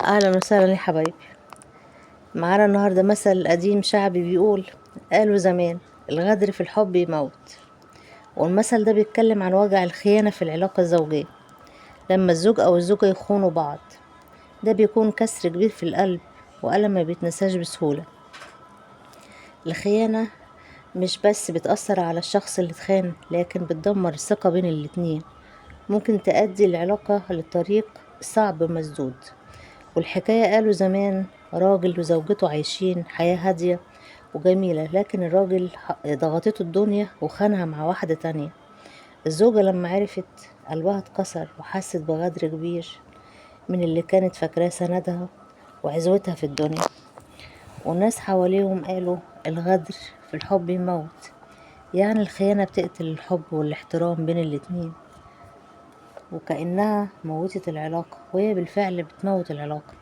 اهلا وسهلا يا حبايبي. معانا النهارده مثل قديم شعبي بيقول: قالوا زمان الغدر في الحب يموت. والمثل ده بيتكلم عن وجع الخيانة في العلاقة الزوجية، لما الزوج او الزوجة يخونوا بعض. ده بيكون كسر كبير في القلب، وألم ما بيتنساش بسهولة. الخيانة مش بس بتأثر على الشخص اللي اتخان، لكن بتدمر الثقة بين الاتنين. ممكن تؤدي العلاقة لطريق صعب مسدود. والحكاية قالوا زمان راجل وزوجته عايشين حياة هادية وجميلة، لكن الراجل ضغطته الدنيا وخانها مع واحدة تانية. الزوجة لما عرفت قلبها اتكسر، وحست بغدر كبير من اللي كانت فاكراه سندها وعزوتها في الدنيا. والناس حواليهم قالوا الغدر في الحب يموت، يعني الخيانة بتقتل الحب والاحترام بين الاتنين، وكأنها موتت العلاقة، وهي بالفعل بتموت العلاقة.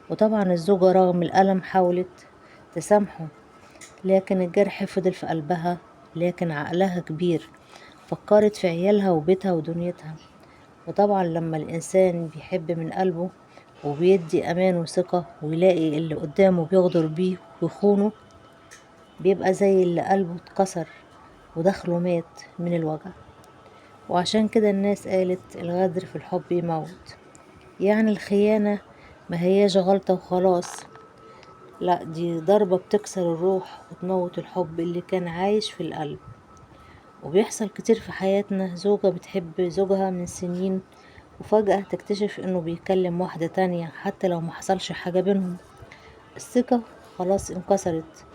وطبعا الزوجة رغم الألم حاولت تسامحه، لكن الجرح فضل في قلبها. لكن عقلها كبير، فكرت في عيالها وبيتها ودنيتها. وطبعا لما الإنسان بيحب من قلبه وبيدي أمان وثقة، ويلاقي اللي قدامه بيغدر بيه ويخونه، بيبقى زي اللي قلبه اتكسر ودخله مات من الوجع. وعشان كده الناس قالت الغدر في الحب يموت، يعني الخيانة ما هياش غلطة وخلاص، لا دي ضربة بتكسر الروح وتموت الحب اللي كان عايش في القلب. وبيحصل كتير في حياتنا، زوجة بتحب زوجها من سنين وفجأة تكتشف انه بيكلم واحدة تانية، حتى لو ما حصلش حاجة بينهم. الثقة خلاص انكسرت،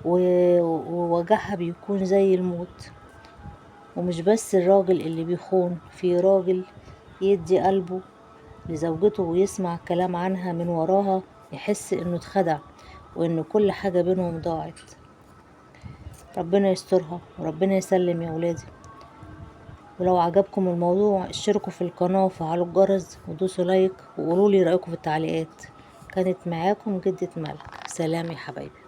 ووجعها بيكون زي الموت. ومش بس الراجل اللي بيخون، في راجل يدي قلبه لزوجته ويسمع كلام عنها من وراها، يحس انه اتخدع وان كل حاجة بينهم ضاعت. ربنا يسترها وربنا يسلم يا ولادي. ولو عجبكم الموضوع اشتركوا في القناة وفعلوا الجرس ودوسوا لايك وقولوا لي رأيكم في التعليقات. كانت معاكم جدة ملك، سلام يا حبايبي.